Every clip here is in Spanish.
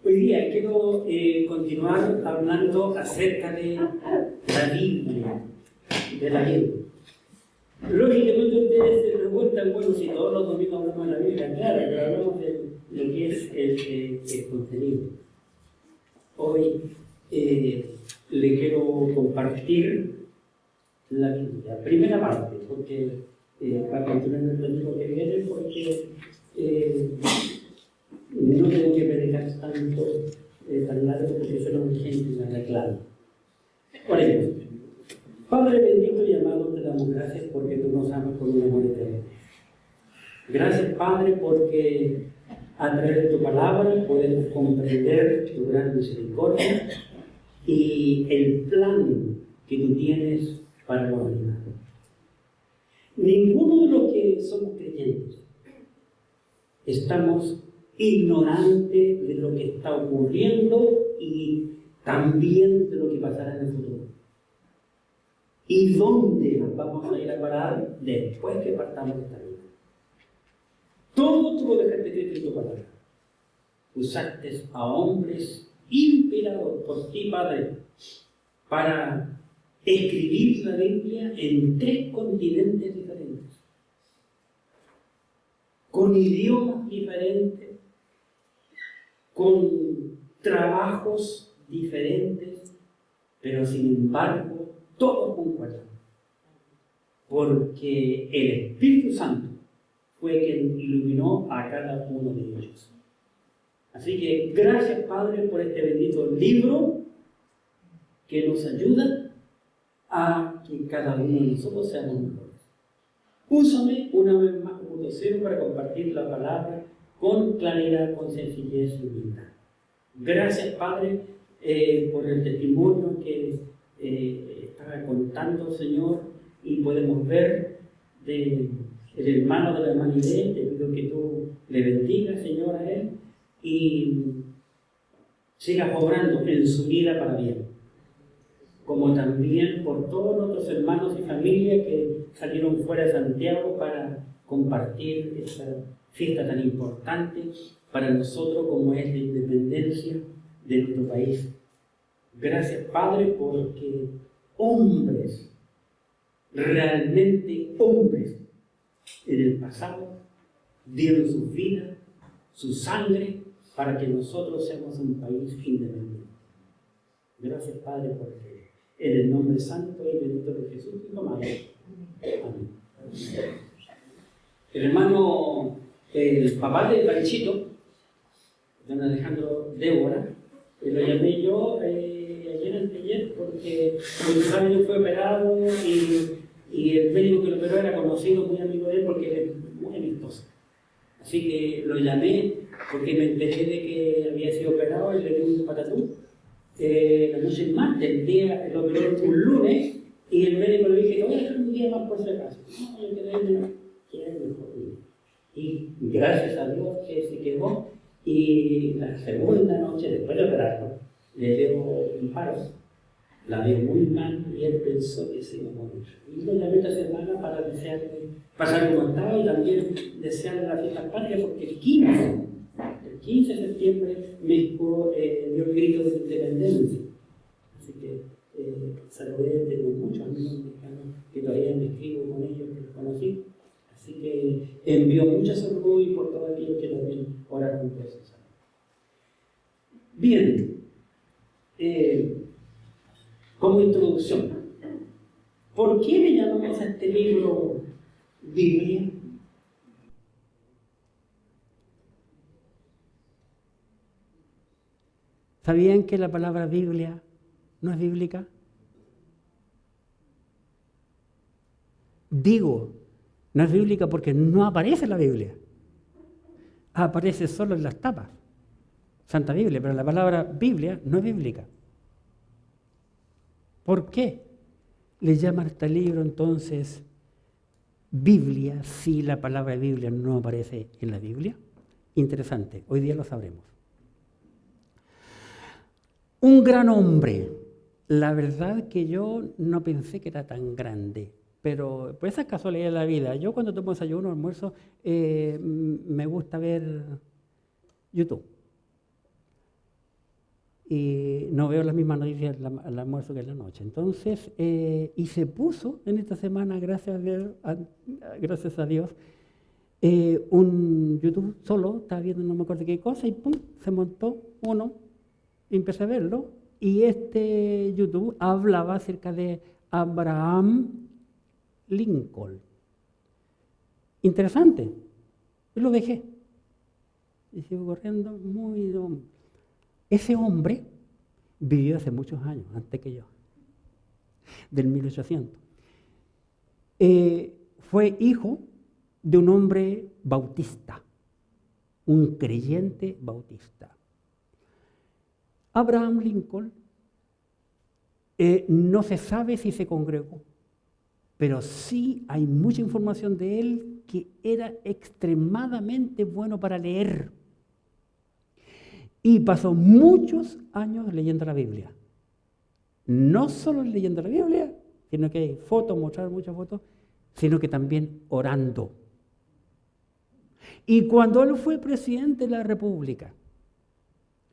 Hoy día quiero continuar hablando acerca de la Biblia, de la Biblia. Lógicamente ustedes se preguntan, bueno, si todos los domingos hablamos de la Biblia, claro, pero hablamos de lo que es el contenido. Hoy le quiero compartir la Biblia, primera parte, porque para continuar el domingo que viene, porque no tengo que predicar tanto, tan largo, porque solo mi gente me reclama. Oremos. Padre bendito y amado, te damos gracias porque tú nos amas con un amor eterno. Gracias, Padre, porque a través de tu palabra podemos comprender tu gran misericordia y el plan que tú tienes para la humanidad. Ninguno de los que somos creyentes estamos ignorantes de lo que está ocurriendo y también de lo que pasará en el futuro. ¿Y dónde nos vamos a ir a parar después que partamos de esta vida? Todo tú lo dejaste escrito en tu palabra. Usaste a hombres inspirados por ti, Padre, para escribir la Biblia en 3 continentes diferentes, con idiomas diferentes, con trabajos diferentes, pero sin embargo, todos concuerdan, porque el Espíritu Santo fue quien iluminó a cada uno de ellos. Así que gracias, Padre, por este bendito libro que nos ayuda a que cada uno de nosotros seamos mejores. Úsame una vez más como vocero para compartir la palabra con claridad, con sencillez y humildad. Gracias, Padre, por el testimonio que estaba contando, Señor, y podemos ver del hermano de la hermana Irene. Te pido que tú le bendigas, Señor, a él y sigas obrando en su vida para bien, como también por todos nuestros hermanos y familia que salieron fuera de Santiago para compartir esta fiesta tan importante para nosotros como es la independencia de nuestro país. Gracias, Padre, porque hombres, realmente hombres, en el pasado dieron sus vidas, su sangre, para que nosotros seamos un país independiente. Gracias, Padre, porque en el nombre santo y bendito de Jesús, Hijo amado. Amén. El hermano, el papá de Panchito, don Alejandro Débora, lo llamé yo ayer, porque como saben, fue operado y el médico que lo operó era conocido, muy amigo de él, porque es muy amistoso. Así que lo llamé porque me enteré de que había sido operado y le dio un patatú. La noche del martes, el día lo operó un lunes y el médico le dije, voy a dejar un día más por si acaso. No, yo quedé mejor. Y gracias a Dios que se quedó. Y la segunda noche, después de operarlo, le dio un paro. La vio muy mal y él pensó que se iba a morir. Y lo llamé esta semana para desearle pasar como estaba y también desearle la fiesta patria, porque el 15 de septiembre México dio el grito de independencia. Así que saludé, tengo muchos amigos mexicanos que todavía me escribo con ellos, que los conocí. Así que envío mucha salud y por todos aquellos que también oraron por eso. Bien, como introducción, ¿por qué le llamamos a este libro Biblia? ¿Sabían que la palabra Biblia no es bíblica? Digo, no es bíblica porque no aparece en la Biblia. Aparece solo en las tapas. Santa Biblia, pero la palabra Biblia no es bíblica. ¿Por qué le llaman a este libro entonces Biblia si la palabra Biblia no aparece en la Biblia? Interesante, hoy día lo sabremos. Un gran hombre. La verdad que yo no pensé que era tan grande, pero por esas casualidades de la vida. Yo cuando tomo desayuno, almuerzo, me gusta ver YouTube. y no veo las mismas noticias al almuerzo que en la noche. Entonces, y se puso en esta semana, gracias a Dios, un YouTube solo, estaba viendo no me acuerdo qué cosa, y pum, se montó uno, y empecé a verlo, y este YouTube hablaba acerca de Abraham Lincoln. Interesante. Y lo dejé. Y sigo corriendo muy... Ese hombre vivió hace muchos años, antes que yo, del 1800. Fue hijo de un hombre bautista, un creyente bautista. Abraham Lincoln no se sabe si se congregó, pero sí hay mucha información de él que era extremadamente bueno para leer. Y pasó muchos años leyendo la Biblia. No solo leyendo la Biblia, sino que hay fotos, mostrar muchas fotos, sino que también orando. Y cuando él fue presidente de la República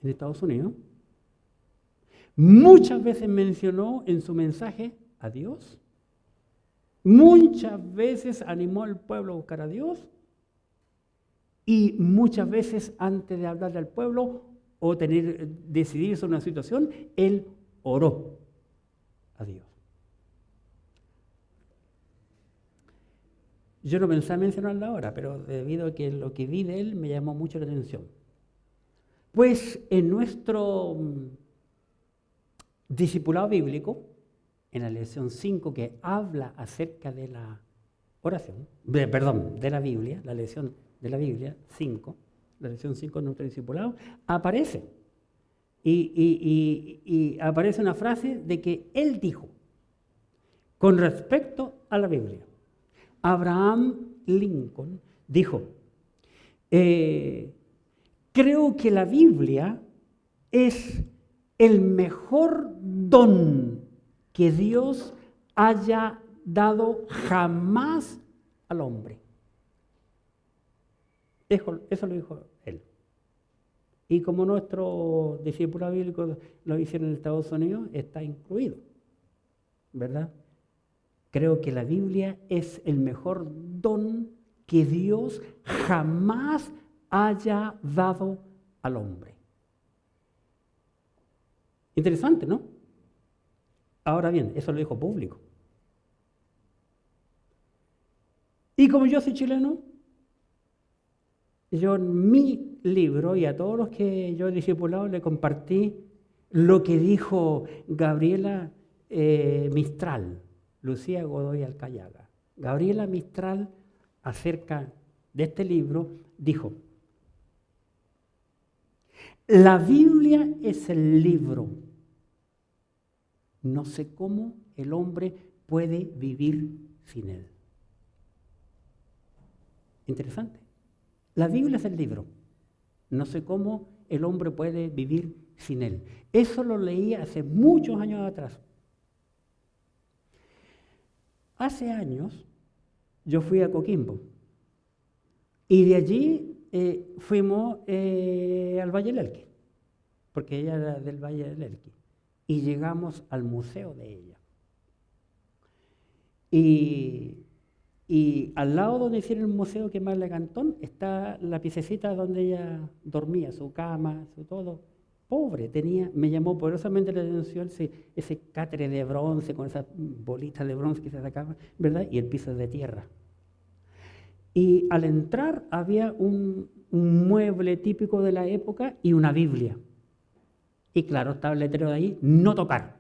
en Estados Unidos, muchas veces mencionó en su mensaje a Dios. Muchas veces animó al pueblo a buscar a Dios. Y muchas veces antes de hablarle al pueblo o decidir sobre una situación, él oró a Dios. Yo no pensaba mencionarlo ahora, pero debido a que lo que vi de él me llamó mucho la atención. Pues en nuestro discipulado bíblico, en la lección 5 que habla acerca de la oración, de la Biblia, la lección de la Biblia 5, la lección 5 de nuestro discipulado, aparece. Y aparece una frase de que él dijo, con respecto a la Biblia, Abraham Lincoln dijo, creo que la Biblia es el mejor don que Dios haya dado jamás al hombre. Eso lo dijo él. Y como nuestro discípulo bíblico lo hicieron en Estados Unidos, está incluido, ¿verdad? Creo que la Biblia es el mejor don que Dios jamás haya dado al hombre. Interesante, ¿no? Ahora bien, eso lo dijo público. Y como yo soy chileno, yo en mi libro y a todos los que yo he discipulado le compartí lo que dijo Gabriela Mistral, Lucía Godoy Alcayaga. Gabriela Mistral, acerca de este libro, dijo, la Biblia es el libro. No sé cómo el hombre puede vivir sin él. Interesante. La Biblia es el libro. No sé cómo el hombre puede vivir sin él. Eso lo leí hace muchos años atrás. Hace años yo fui a Coquimbo y de allí fuimos al Valle del Elqui, porque ella era del Valle del Elqui, y llegamos al museo de ella. Y al lado donde hicieron el museo que más le cantó, está la piececita donde ella dormía, su cama, su todo. Pobre, me llamó poderosamente la atención ese catre de bronce, con esas bolitas de bronce que se sacaban, ¿verdad? Y el piso de tierra. Y al entrar había un mueble típico de la época y una Biblia. Y claro, estaba el letrero de ahí, no tocar.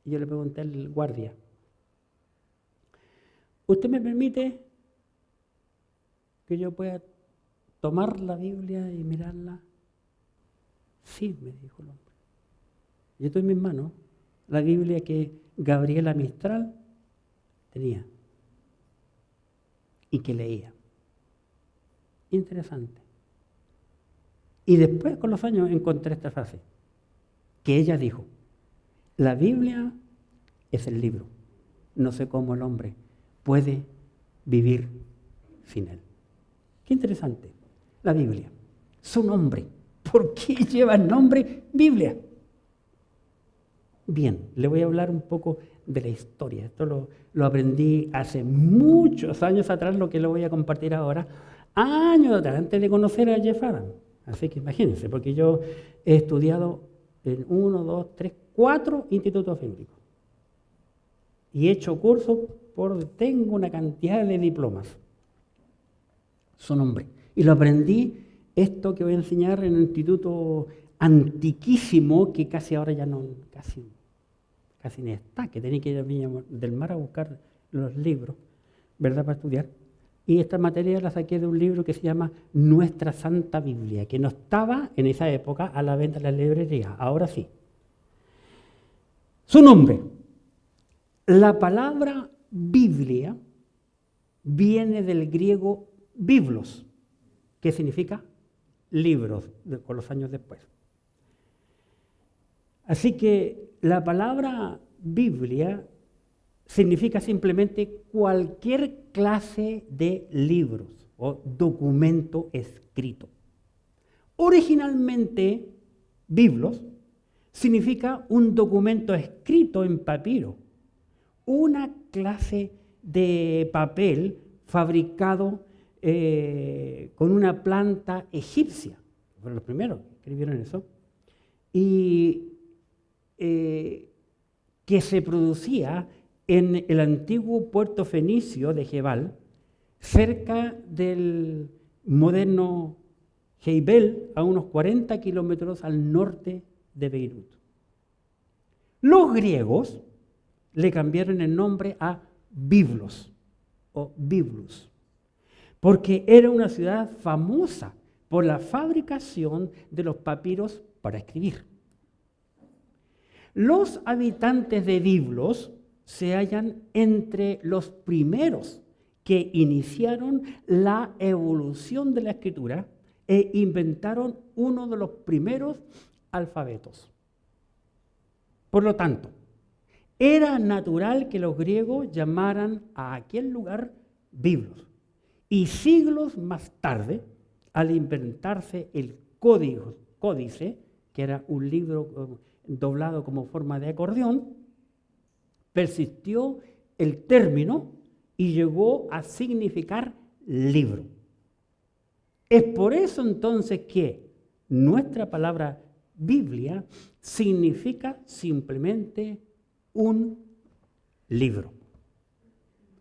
Y yo le pregunté al guardia, ¿usted me permite que yo pueda tomar la Biblia y mirarla? Sí, me dijo el hombre. Yo tengo en mis manos la Biblia que Gabriela Mistral tenía y que leía. Interesante. Y después, con los años, encontré esta frase, que ella dijo, la Biblia es el libro. No sé cómo el hombre puede vivir sin él. Qué interesante. La Biblia, su nombre, ¿Por qué lleva el nombre Biblia? Bien, le voy a hablar un poco de la historia. Esto lo aprendí hace muchos años atrás, lo que le voy a compartir ahora, años atrás, antes de conocer a Jeff Adams. Así que imagínense, porque yo he estudiado en 1, 2, 3, 4 institutos bíblicos. Y he hecho cursos, tengo una cantidad de diplomas. Su nombre. Y lo aprendí, esto que voy a enseñar, en un instituto antiquísimo, que casi ahora ya no, casi ni está, que tenía que ir a Viña del Mar a buscar los libros, ¿verdad?, para estudiar. Y esta materia la saqué de un libro que se llama Nuestra Santa Biblia, que no estaba en esa época a la venta en las librerías, ahora sí. Su nombre. La palabra Biblia viene del griego biblos, que significa libros, con los años después. Así que la palabra Biblia significa simplemente cualquier clase de libros o documento escrito. Originalmente, biblos significa un documento escrito en papiro, una clase de papel fabricado con una planta egipcia. Fueron los primeros que escribieron eso. Y que se producía en el antiguo puerto fenicio de Jebal, cerca del moderno Heibel, a unos 40 kilómetros al norte de Beirut. Los griegos le cambiaron el nombre a Biblos o Biblus, porque era una ciudad famosa por la fabricación de los papiros para escribir. Los habitantes de Biblos se hallan entre los primeros que iniciaron la evolución de la escritura e inventaron uno de los primeros alfabetos. Por lo tanto, era natural que los griegos llamaran a aquel lugar Biblos. Y siglos más tarde, al inventarse el códice, que era un libro doblado como forma de acordeón, persistió el término y llegó a significar libro. Es por eso entonces que nuestra palabra Biblia significa simplemente un libro.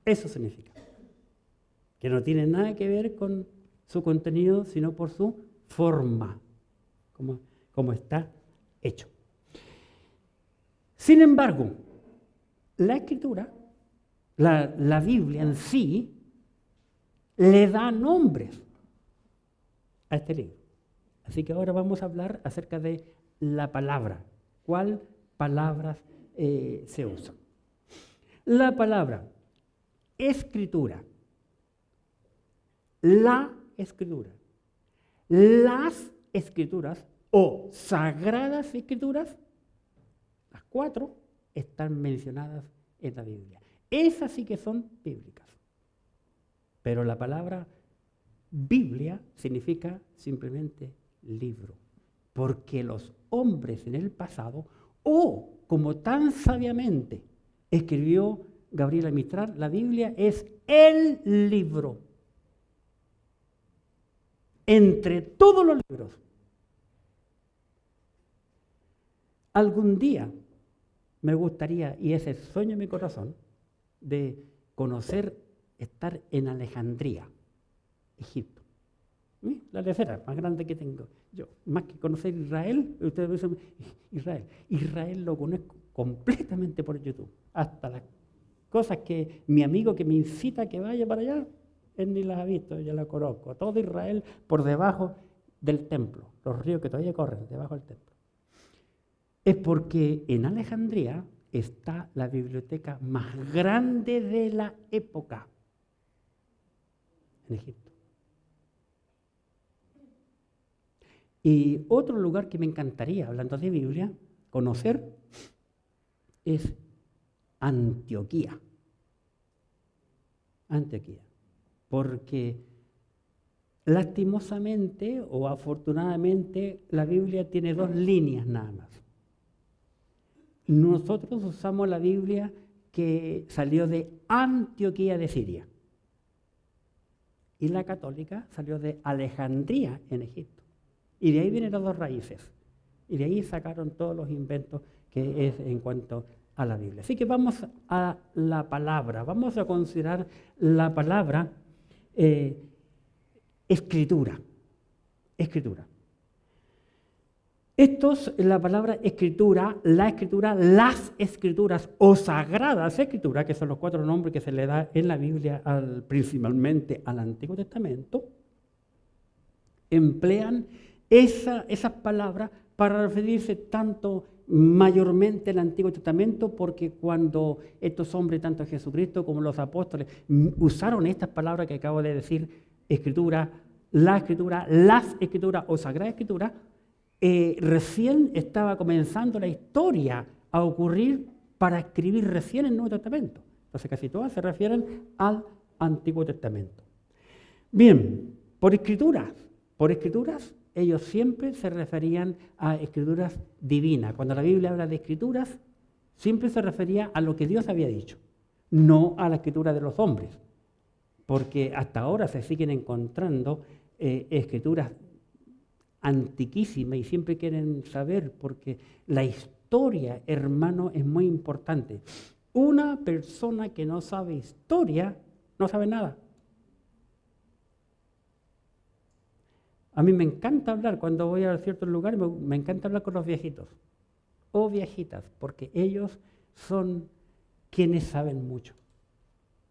Eso significa. Que no tiene nada que ver con su contenido, sino por su forma, como está hecho. Sin embargo, la escritura, la Biblia en sí, le da nombres a este libro. Así que ahora vamos a hablar acerca de la palabra. ¿Cuál palabras se usan? La palabra escritura, la escritura, las escrituras o sagradas escrituras, las 4 están mencionadas en la Biblia. Esas sí que son bíblicas. Pero la palabra Biblia significa simplemente libro. Porque los hombres en el pasado, o como tan sabiamente escribió Gabriela Mistral, la Biblia es el libro. Entre todos los libros. Algún día me gustaría, y ese sueño en mi corazón, de conocer, estar en Alejandría, Egipto. La tercera más grande que tengo yo. Más que conocer Israel, ustedes dicen Israel. Israel lo conozco completamente por YouTube. Hasta las cosas que mi amigo que me incita a que vaya para allá, él ni las ha visto, yo la conozco. Todo Israel por debajo del templo, los ríos que todavía corren debajo del templo. Es porque en Alejandría está la biblioteca más grande de la época, en Egipto. Y otro lugar que me encantaría, hablando de Biblia, conocer, es Antioquía. Antioquía. Porque Lastimosamente o afortunadamente, la Biblia tiene 2 líneas nada más. Nosotros usamos la Biblia que salió de Antioquía de Siria. Y la católica salió de Alejandría en Egipto. Y de ahí vienen las 2 raíces. Y de ahí sacaron todos los inventos que es en cuanto a la Biblia. Así que vamos a la palabra. Vamos a considerar la palabra escritura. Escritura. La palabra escritura, la escritura, las escrituras o sagradas escrituras, que son los 4 nombres que se le da en la Biblia principalmente al Antiguo Testamento, emplean esas palabras para referirse tanto mayormente al Antiguo Testamento, porque cuando estos hombres, tanto Jesucristo como los apóstoles, usaron estas palabras que acabo de decir, escritura, las escrituras o sagrada escritura, recién estaba comenzando la historia a ocurrir para escribir recién el Nuevo Testamento. Entonces casi todas se refieren al Antiguo Testamento. Bien, por escrituras, ellos siempre se referían a escrituras divinas. Cuando la Biblia habla de escrituras, siempre se refería a lo que Dios había dicho, no a la escritura de los hombres, porque hasta ahora se siguen encontrando escrituras antiquísimas y siempre quieren saber, porque la historia, hermano, es muy importante. Una persona que no sabe historia, no sabe nada. A mí me encanta hablar, cuando voy a ciertos lugares, me encanta hablar con los viejitos o viejitas, porque ellos son quienes saben mucho.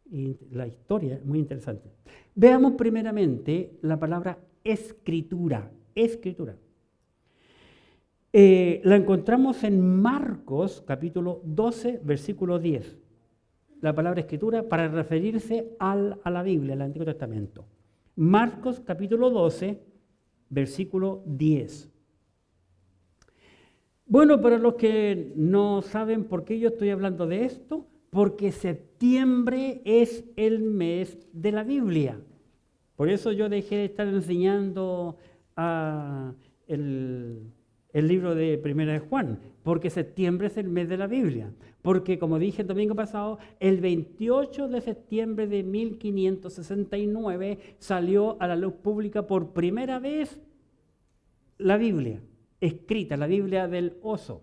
Y la historia es muy interesante. Veamos primeramente la palabra escritura. Escritura. La encontramos en Marcos, capítulo 12, versículo 10. La palabra escritura para referirse a la Biblia, al Antiguo Testamento. Marcos, capítulo 12, versículo 10. Bueno, para los que no saben por qué yo estoy hablando de esto, porque septiembre es el mes de la Biblia. Por eso yo dejé de estar enseñando el libro de Primera de Juan, porque septiembre es el mes de la Biblia. Porque, como dije el domingo pasado, el 28 de septiembre de 1569 salió a la luz pública por primera vez la Biblia, escrita, la Biblia del oso,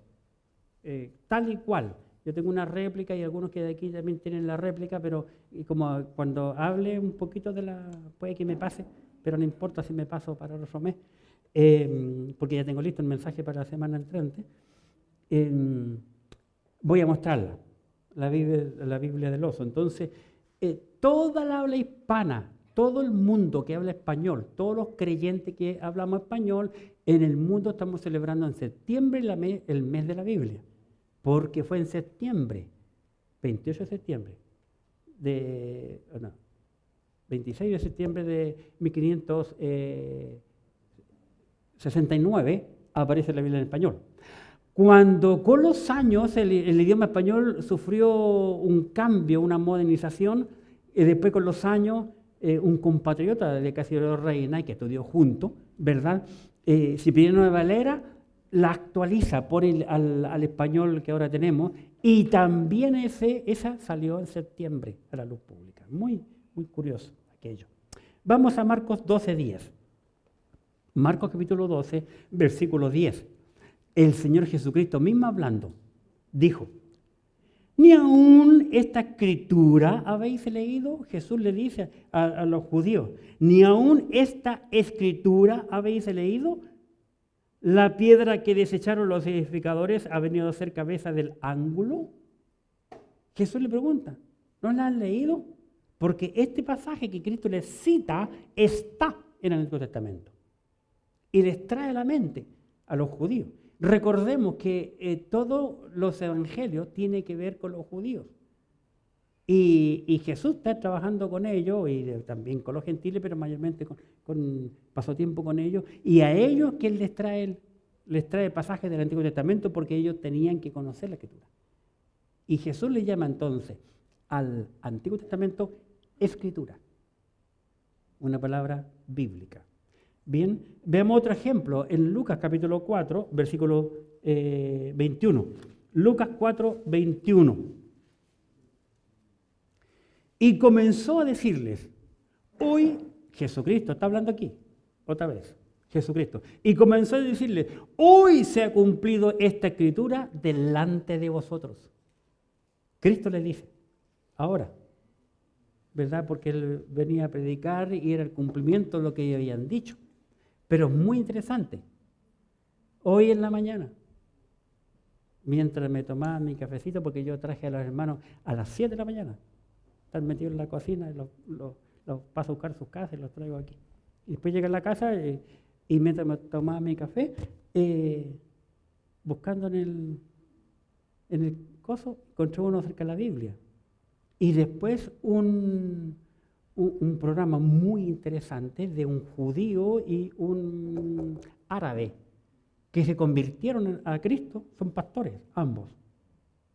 tal y cual. Yo tengo una réplica y algunos que de aquí también tienen la réplica, pero como cuando hable un poquito puede que me pase, pero no importa si me paso para el otro mes, porque ya tengo listo el mensaje para la semana entrante. Voy a mostrarla, la Biblia del oso. Entonces, toda la habla hispana, todo el mundo que habla español, todos los creyentes que hablamos español, en el mundo estamos celebrando en septiembre el mes de la Biblia, porque fue en septiembre, 28 de septiembre, 26 de septiembre de 1569 aparece la Biblia en español. Cuando con los años el idioma español sufrió un cambio, una modernización, y después con los años un compatriota de Casiodoro Reina, que estudió junto, ¿verdad? Cipriano de Valera la actualiza, pone al español que ahora tenemos, y también esa salió en septiembre a la luz pública. Muy, muy curioso aquello. Vamos a Marcos 12:10. Marcos capítulo 12, versículo 10. El Señor Jesucristo mismo hablando, dijo, ¿ni aún esta escritura habéis leído? Jesús le dice a los judíos, ¿ni aún esta escritura habéis leído? La piedra que desecharon los edificadores ha venido a ser cabeza del ángulo. Jesús le pregunta, ¿no la han leído? Porque este pasaje que Cristo les cita está en el Antiguo Testamento y les trae a la mente a los judíos. Recordemos que todos los evangelios tienen que ver con los judíos. Y Jesús está trabajando con ellos y también con los gentiles, pero mayormente pasó tiempo con ellos. Y a ellos que Él les trae pasajes del Antiguo Testamento porque ellos tenían que conocer la Escritura. Y Jesús le llama entonces al Antiguo Testamento Escritura, una palabra bíblica. Bien, veamos otro ejemplo en Lucas capítulo 4, versículo 21. Lucas 4, 21. Y comenzó a decirles, hoy Jesucristo está hablando aquí, otra vez, Jesucristo. Y comenzó a decirles, hoy se ha cumplido esta escritura delante de vosotros. Cristo le dice, ahora, ¿verdad? Porque él venía a predicar y era el cumplimiento de lo que habían dicho. Pero es muy interesante. Hoy en la mañana, mientras me tomaba mi cafecito, porque yo traje a los hermanos a las 7 de la mañana, están metidos en la cocina, los paso a buscar sus casas y los traigo aquí. Y después llegué a la casa y mientras me tomaba mi café, buscando en el coso, encontré uno acerca de la Biblia. Y después un programa muy interesante de un judío y un árabe que se convirtieron a Cristo, son pastores, ambos.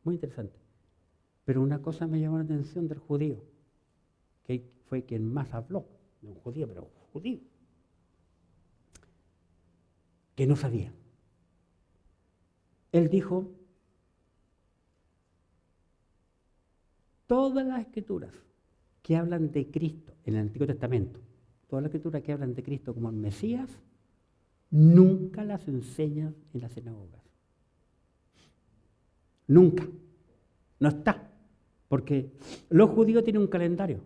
Muy interesante. Pero una cosa me llamó la atención del judío, que fue quien más habló, de un judío, pero un judío, que no sabía. Él dijo, todas las escrituras que hablan de Cristo en el Antiguo Testamento, todas las escrituras que hablan de Cristo como el Mesías, nunca las enseñan en las sinagogas. Nunca. No está. Porque los judíos tienen un calendario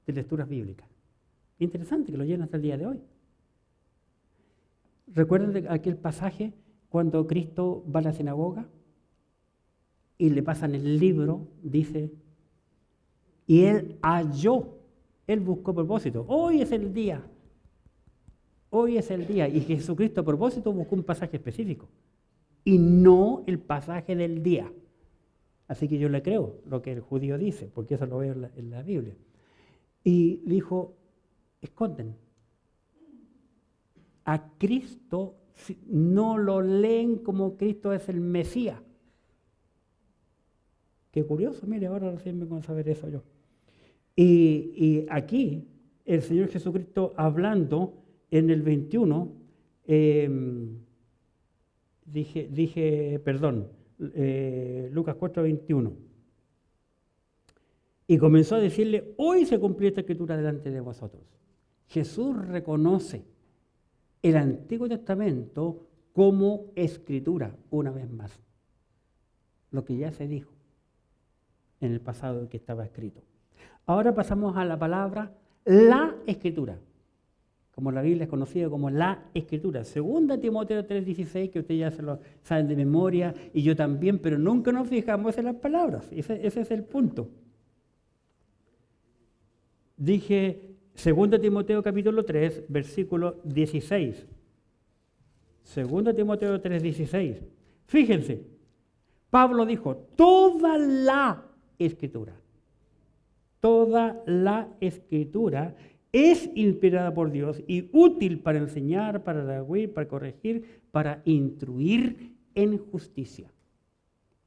de lecturas bíblicas. Interesante que lo llenan hasta el día de hoy. ¿Recuerdan de aquel pasaje cuando Cristo va a la sinagoga y le pasan el libro? Dice, y él halló, él buscó propósito. Hoy es el día. Hoy es el día. Y Jesucristo a propósito buscó un pasaje específico. Y no el pasaje del día. Así que yo le creo lo que el judío dice, porque eso lo veo en la Biblia. Y dijo, esconden. A Cristo no lo leen como Cristo es el Mesías. Qué curioso, mire, ahora recién vengo a saber eso yo. Y aquí, el Señor Jesucristo hablando en el 21, Lucas 4, 21. Y comenzó a decirle, hoy se cumplió esta escritura delante de vosotros. Jesús reconoce el Antiguo Testamento como escritura, una vez más. Lo que ya se dijo en el pasado que estaba escrito. Ahora pasamos a la palabra la escritura, como la Biblia es conocida como la escritura. 2 Timoteo 3:16, que ustedes ya se lo saben de memoria, y yo también, pero nunca nos fijamos en las palabras. Ese es el punto. Dije 2 Timoteo capítulo 3, versículo 16. 2 Timoteo 3:16. Fíjense, Pablo dijo, toda la escritura es inspirada por Dios y útil para enseñar, para redarguir, para corregir, para instruir en justicia.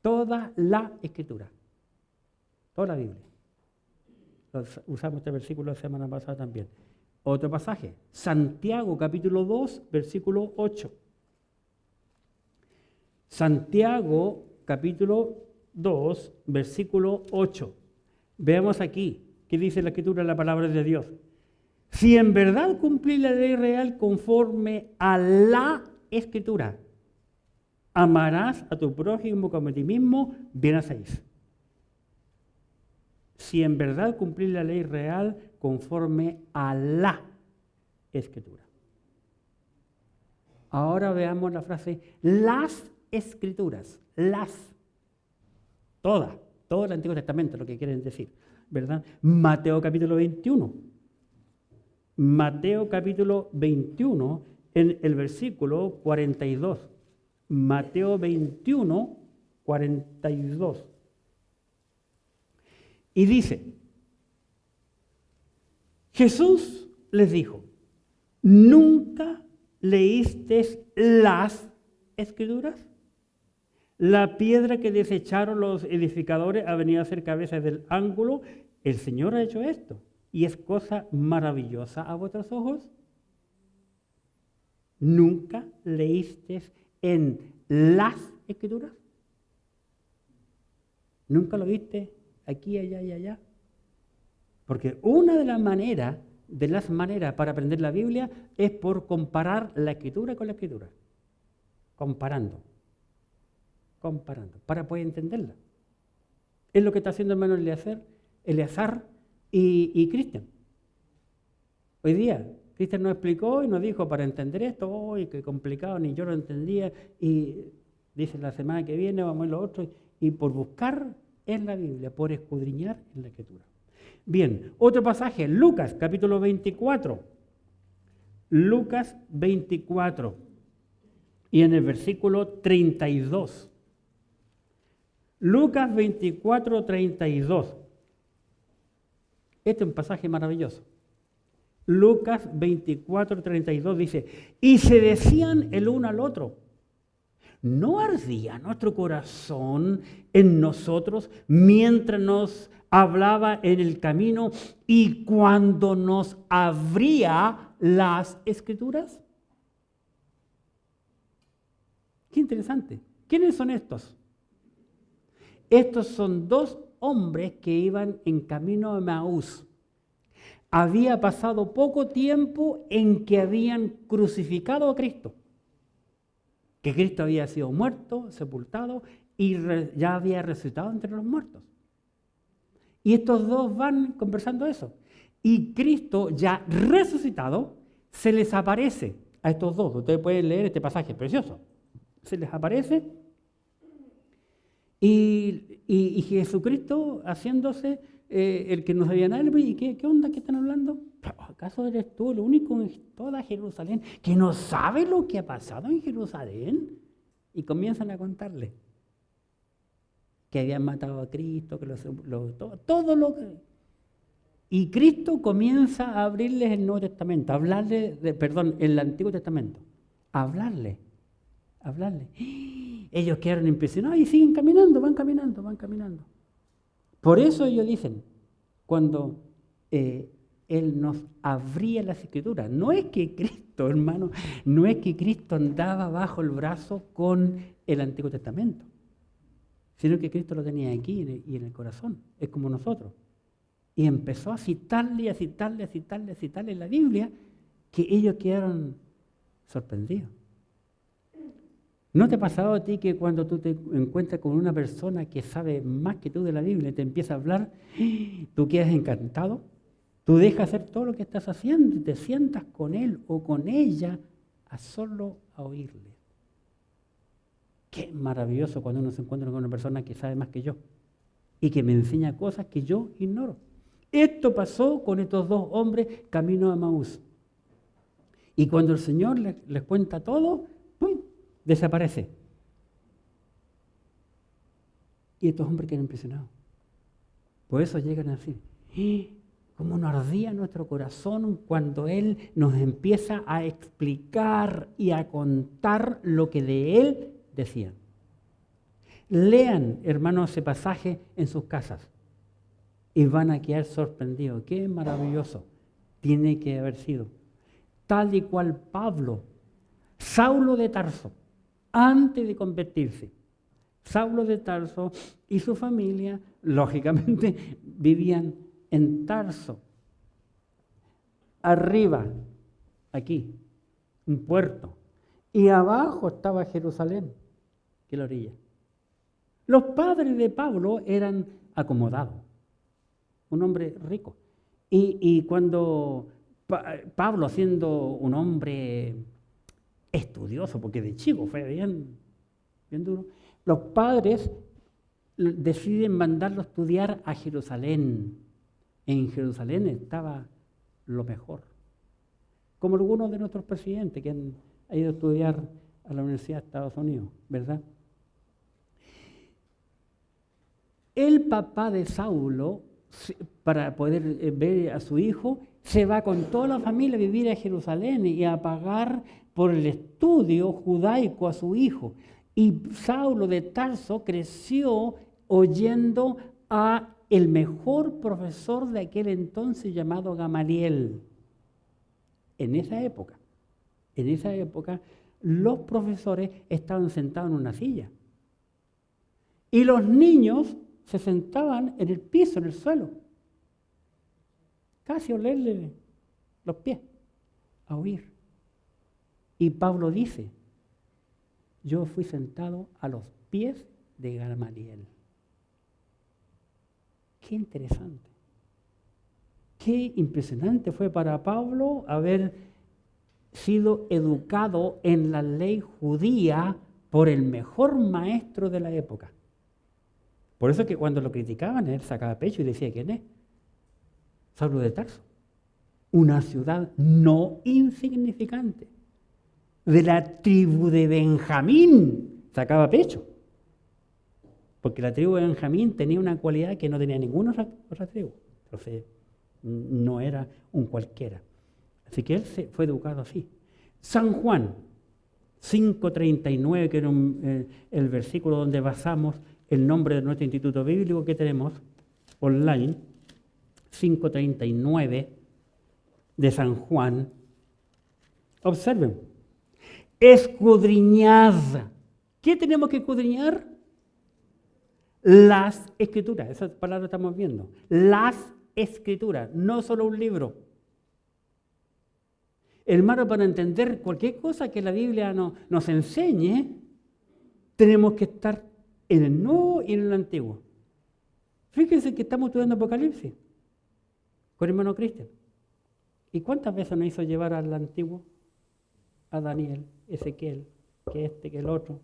Toda la escritura, toda la Biblia. Usamos este versículo la semana pasada también. Otro pasaje, Santiago capítulo 2, versículo 8. Santiago capítulo 2, versículo 8. Veamos aquí, ¿qué dice la escritura, la palabra de Dios? Si en verdad cumplís la ley real conforme a la escritura, amarás a tu prójimo como a ti mismo, bien hacéis. Si en verdad cumplís la ley real conforme a la escritura. Ahora veamos la frase, las escrituras, todo el Antiguo Testamento, lo que quieren decir, ¿verdad? Mateo capítulo 21. Mateo capítulo 21, en el versículo 42. Mateo 21, 42. Y dice, Jesús les dijo, ¿nunca leísteis las escrituras? La piedra que desecharon los edificadores ha venido a ser cabeza del ángulo. El Señor ha hecho esto. ¿Y es cosa maravillosa a vuestros ojos? ¿Nunca leíste en las Escrituras? ¿Nunca lo viste aquí, allá y allá? Porque una de las maneras para aprender la Biblia es por comparar la Escritura con la Escritura. Comparando, para poder entenderla. Es lo que está haciendo hermano Eleazar y Cristian. Hoy día, Cristian nos explicó y nos dijo, para entender esto, qué complicado, ni yo lo entendía, y dice, la semana que viene vamos a ver lo otro, y por buscar en la Biblia, por escudriñar en la Escritura. Bien, otro pasaje, Lucas, capítulo 24. Lucas 24, y en el versículo 32. Lucas 24, 32. Este es un pasaje maravilloso. Lucas 24, 32 dice, y se decían el uno al otro, ¿no ardía nuestro corazón en nosotros mientras nos hablaba en el camino y cuando nos abría las Escrituras? Qué interesante. ¿Quiénes son estos? Estos son dos hombres que iban en camino a Emaús. Había pasado poco tiempo en que habían crucificado a Cristo. Que Cristo había sido muerto, sepultado y ya había resucitado entre los muertos. Y estos dos van conversando eso. Y Cristo, ya resucitado, se les aparece a estos dos. Ustedes pueden leer este pasaje precioso. Se les aparece y Jesucristo haciéndose el que nos había dado. ¿Y qué onda que están hablando? ¿Acaso eres tú el único en toda Jerusalén que no sabe lo que ha pasado en Jerusalén? Y comienzan a contarle que habían matado a Cristo, que todo lo que... Y Cristo comienza a abrirles el Nuevo Testamento, a hablarles, el Antiguo Testamento, a hablarle. Ellos quedaron impresionados y siguen caminando, van caminando. Por eso ellos dicen, cuando Él nos abría las Escrituras, no es que Cristo, hermano, no es que Cristo andaba bajo el brazo con el Antiguo Testamento, sino que Cristo lo tenía aquí y en el corazón, es como nosotros. Y empezó a citarle en la Biblia, que ellos quedaron sorprendidos. ¿No te ha pasado a ti que cuando tú te encuentras con una persona que sabe más que tú de la Biblia y te empieza a hablar, tú quedas encantado? Tú dejas hacer todo lo que estás haciendo y te sientas con él o con ella a solo a oírle. Qué maravilloso cuando uno se encuentra con una persona que sabe más que yo y que me enseña cosas que yo ignoro. Esto pasó con estos dos hombres camino a Emaús. Y cuando el Señor les cuenta todo, ¡pum!, desaparece. Y estos hombres quedan impresionados. Por eso llegan a decir, ¿cómo nos ardía nuestro corazón cuando Él nos empieza a explicar y a contar lo que de Él decían? Lean, hermanos, ese pasaje en sus casas y van a quedar sorprendidos. Qué maravilloso tiene que haber sido. Tal y cual Pablo, Saulo de Tarso, antes de convertirse, Saulo de Tarso y su familia, lógicamente, vivían en Tarso. Arriba, aquí, un puerto. Y abajo estaba Jerusalén, que es la orilla. Los padres de Pablo eran acomodados, un hombre rico. Y cuando Pablo, siendo un hombre estudioso, porque de chico fue bien duro, los padres deciden mandarlo a estudiar a Jerusalén. En Jerusalén estaba lo mejor. Como algunos de nuestros presidentes que han ido a estudiar a la Universidad de Estados Unidos, ¿verdad? El papá de Saulo, para poder ver a su hijo, se va con toda la familia a vivir a Jerusalén y a pagar por el estudio judaico a su hijo. Y Saulo de Tarso creció oyendo a el mejor profesor de aquel entonces llamado Gamaliel. En esa época. En esa época, los profesores estaban sentados en una silla. Y los niños se sentaban en el piso, en el suelo. Casi a olerle los pies, a oír. Y Pablo dice, yo fui sentado a los pies de Gamaliel. Qué interesante. Qué impresionante fue para Pablo haber sido educado en la ley judía por el mejor maestro de la época. Por eso que cuando lo criticaban, él sacaba pecho y decía, ¿quién es? Saulo de Tarso. Una ciudad no insignificante. De la tribu de Benjamín, sacaba pecho. Porque la tribu de Benjamín tenía una cualidad que no tenía ninguna otra tribu. Entonces, no era un cualquiera. Así que él fue educado así. San Juan 5:39, que era el versículo donde basamos el nombre de nuestro instituto bíblico que tenemos online, 5:39 de San Juan. Observen. Escudriñad. ¿Qué tenemos que escudriñar? Las Escrituras. Esa palabra estamos viendo. Las Escrituras, no solo un libro. Hermano, para entender cualquier cosa que la Biblia nos enseñe, tenemos que estar en el Nuevo y en el Antiguo. Fíjense que estamos estudiando Apocalipsis con el hermano Cristian. ¿Y cuántas veces nos hizo llevar al Antiguo? A Daniel, Ezequiel, que el otro,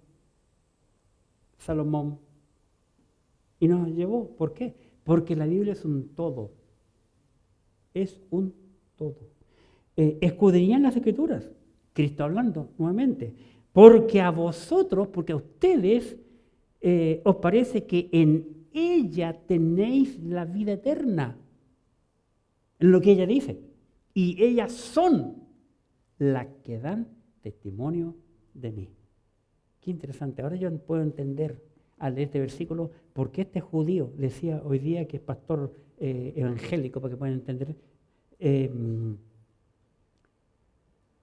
Salomón. Y nos llevó. ¿Por qué? Porque la Biblia es un todo. Es un todo. Escudriñad las Escrituras. Cristo hablando nuevamente. Porque a vosotros, porque a ustedes, os parece que en ella tenéis la vida eterna. En lo que ella dice. Y ellas son las que dan testimonio de mí. Qué interesante. Ahora yo puedo entender al leer este versículo por qué este judío decía hoy día que es pastor evangélico, para que puedan entender,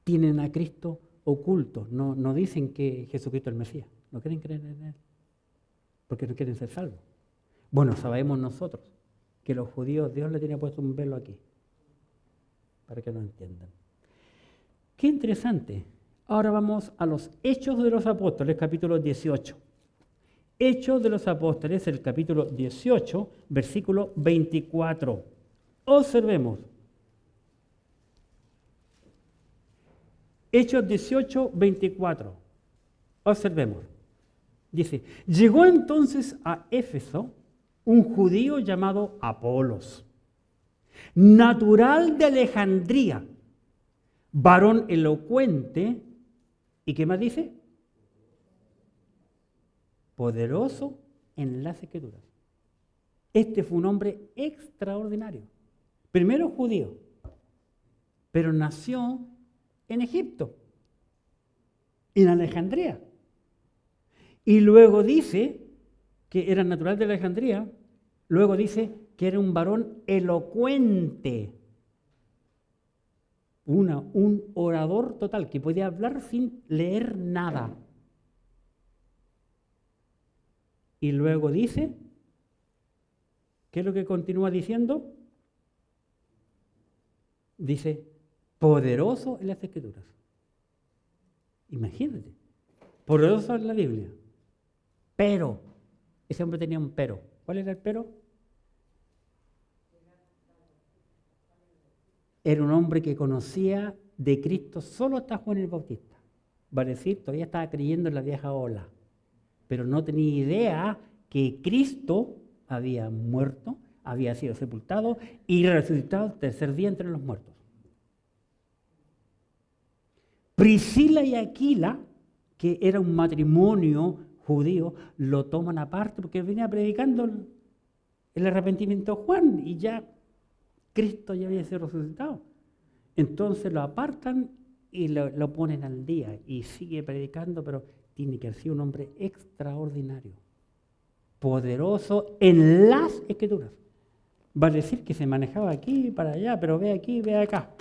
tienen a Cristo oculto. No dicen que Jesucristo es el Mesías. No quieren creer en Él. Porque no quieren ser salvos. Bueno, sabemos nosotros que los judíos, Dios le tenía puesto un velo aquí. Para que no entiendan. Qué interesante. Ahora vamos a los Hechos de los Apóstoles, capítulo 18. Hechos de los Apóstoles, el capítulo 18, versículo 24. Observemos. Hechos 18, 24. Observemos. Dice, llegó entonces a Éfeso un judío llamado Apolos, natural de Alejandría, varón elocuente, ¿y qué más dice? Poderoso en las Escrituras. Este fue un hombre extraordinario. Primero judío, pero nació en Egipto, en Alejandría. Y luego dice que era natural de Alejandría, luego dice que era un varón elocuente. Un orador total, que podía hablar sin leer nada. Y luego dice, ¿qué es lo que continúa diciendo? Dice, poderoso en las Escrituras. Imagínate, poderoso en la Biblia. Pero, ese hombre tenía un pero. ¿Cuál era el pero? Era un hombre que conocía de Cristo solo hasta Juan el Bautista. Vale decir, todavía estaba creyendo en la vieja ola, pero no tenía idea que Cristo había muerto, había sido sepultado y resucitado el tercer día entre los muertos. Priscila y Aquila, que era un matrimonio judío, lo toman aparte porque venía predicando el arrepentimiento de Juan y ya Cristo ya había sido resucitado. Entonces lo apartan y lo ponen al día y sigue predicando, pero tiene que ser un hombre extraordinario, poderoso en las Escrituras. Va a decir que se manejaba aquí para allá, pero ve aquí, ve acá.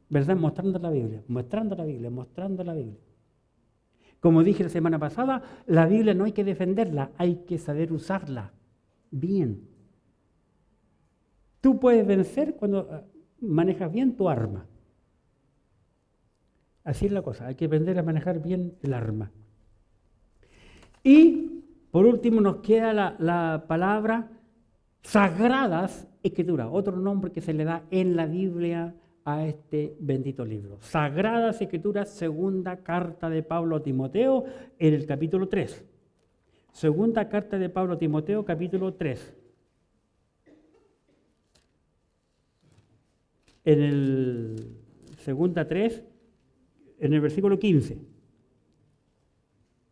¿verdad? Mostrando la Biblia, mostrando la Biblia, mostrando la Biblia. Como dije la semana pasada, la Biblia no hay que defenderla, hay que saber usarla bien. Tú puedes vencer cuando manejas bien tu arma. Así es la cosa, hay que aprender a manejar bien el arma. Y por último nos queda la palabra Sagradas Escrituras, otro nombre que se le da en la Biblia a este bendito libro. Sagradas Escrituras, segunda carta de Pablo a Timoteo, en el capítulo 3. Segunda carta de Pablo a Timoteo, capítulo 3. En el segunda 3, en el versículo 15.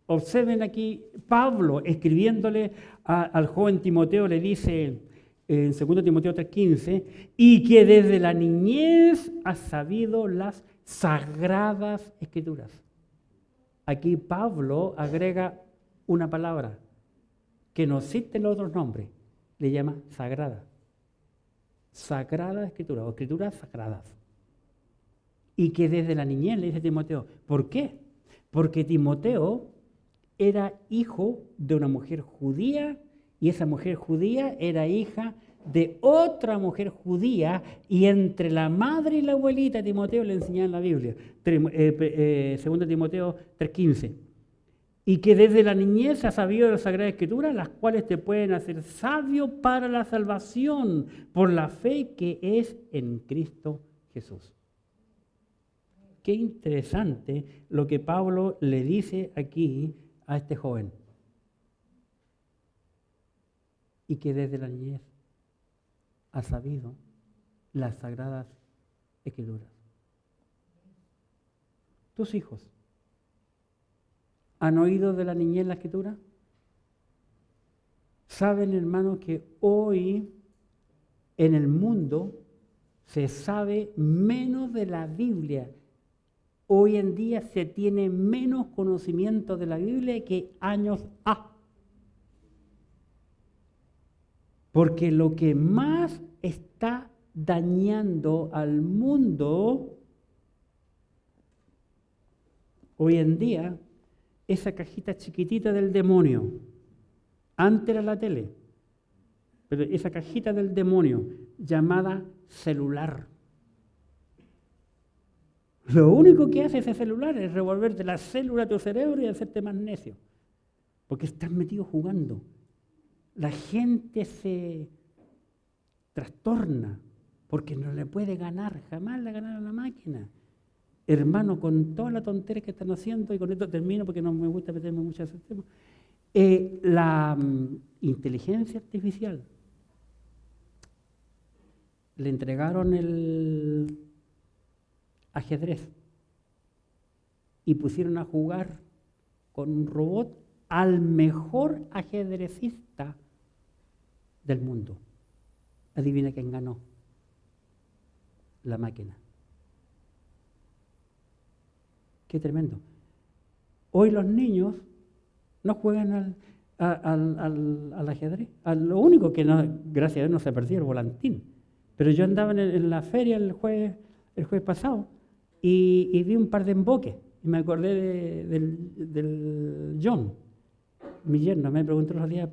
Observen aquí, Pablo escribiéndole al joven Timoteo le dice en 2 Timoteo 3:15, y que desde la niñez has sabido las sagradas escrituras. Aquí Pablo agrega una palabra que no existe en los otros nombres, le llama sagrada. Sagrada escritura o escrituras sagradas. Y que desde la niñez le dice Timoteo. ¿Por qué? Porque Timoteo era hijo de una mujer judía y esa mujer judía era hija de otra mujer judía y entre la madre y la abuelita Timoteo le enseñaban la Biblia. 2 Timoteo 3:15. Y que desde la niñez has sabido de las Sagradas Escrituras, las cuales te pueden hacer sabio para la salvación por la fe que es en Cristo Jesús. Qué interesante lo que Pablo le dice aquí a este joven. Y que desde la niñez ha sabido las Sagradas Escrituras. Tus hijos ¿han oído de la niñez la Escritura? ¿Saben, hermanos, que hoy en el mundo se sabe menos de la Biblia? Hoy en día se tiene menos conocimiento de la Biblia que años A. Porque lo que más está dañando al mundo hoy en día, esa cajita chiquitita del demonio. Antes era la tele, pero esa cajita del demonio llamada celular. Lo único que hace ese celular es revolverte la célula de tu cerebro y hacerte más necio. Porque estás metido jugando. La gente se trastorna porque no le puede ganar, jamás le ganar a la máquina. Hermano, con toda la tontería que están haciendo, y con esto termino porque no me gusta meterme mucho en ese tema, la inteligencia artificial, le entregaron el ajedrez y pusieron a jugar con un robot al mejor ajedrecista del mundo. Adivina quién ganó. La máquina. Qué tremendo. Hoy los niños no juegan al ajedrez. Lo único que, no, gracias a Dios, no se perdió el volantín. Pero yo andaba en la feria el jueves pasado y vi un par de emboques. Y me acordé del John, mi yerno. Me preguntó los días,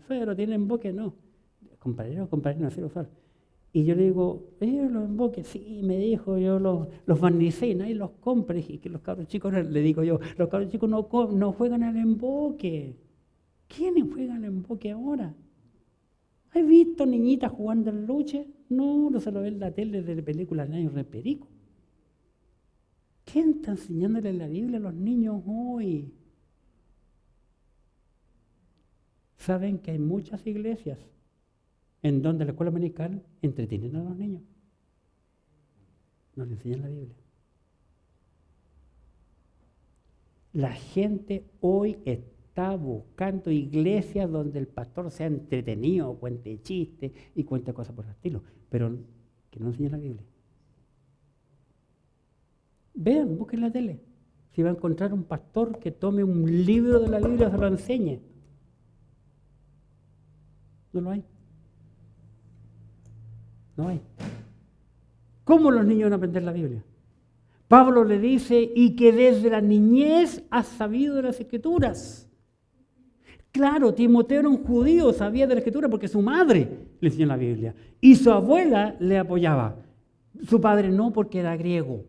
¿suegro tiene emboque? No. Compañero, no sé usar. Y yo le digo, los emboques, sí, me dijo, yo los barnicé y nadie los compra. Y que los cabros chicos, le digo yo, los cabros chicos no juegan al emboque. ¿Quiénes juegan al emboque ahora? ¿Has visto niñitas jugando al luche? No se lo ve en la tele de películas de años de perico. ¿Quién está enseñándole la Biblia a los niños hoy? Saben que hay muchas iglesias en donde la escuela dominical entretienen a los niños. No les enseñan la Biblia. La gente hoy está buscando iglesias donde el pastor sea entretenido, cuente chistes y cuente cosas por el estilo, pero que no enseñen la Biblia. Vean, busquen la tele. Si va a encontrar un pastor que tome un libro de la Biblia y se lo enseñe. No lo hay. No hay. ¿Cómo los niños van a aprender la Biblia? Pablo le dice, y que desde la niñez has sabido de las Escrituras. Claro, Timoteo era un judío, sabía de la Escritura porque su madre le enseñó la Biblia. Y su abuela le apoyaba. Su padre no, porque era griego.